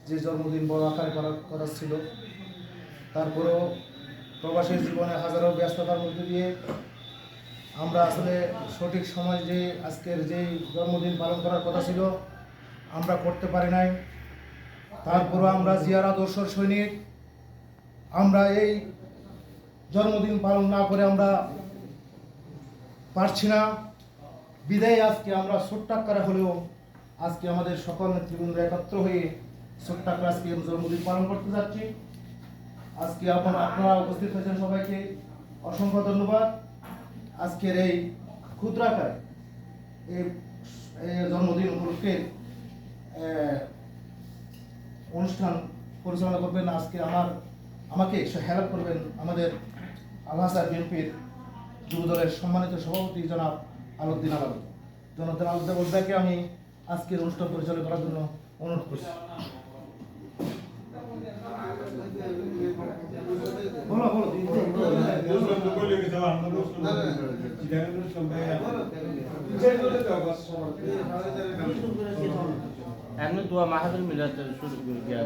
যে জন্মদিন বড় আকারে করার কথা ছিল, তারপরেও প্রবাসী জীবনে হাজারো ব্যস্ততার মধ্যে দিয়ে আমরা আসলে সঠিক সময় যে আজকের যে জন্মদিন পালন করার কথা ছিল আমরা করতে পারি নাই। তারপরও আমরা জিয়ার আদর্শের সৈনিক, আমরা এই জন্মদিন পালন না করে আমরা পারছি না। বিদায় আজকে আমরা ছোট্ট আকারে হলেও আজকে আমাদের সকল নেতৃবৃন্দ একত্র হয়ে ছোট্ট আকারে আজকে জন্মদিন পালন করতে যাচ্ছি। আজকে আপনারা উপস্থিত হয়েছেন, সবাইকে অসংখ্য ধন্যবাদ। আজকের এই ক্ষুদ্র আকারে এই জন্মদিন উপলক্ষে অনুষ্ঠান পরিচালনা করবেন আজকে আমাকে হেল্প করবেন আমাদের আলহাসার বিএনপির যুবদলের সম্মানিত সভাপতি জনাব আলউদ্দিন আলম। জনাব আলউদ্দিনকে আমি আজকের অনুষ্ঠান পরিচালনা করার জন্য অনুরোধ করছি। এমনি দোয়া মাহাবীর মিলাতে শুরু করে দিয়া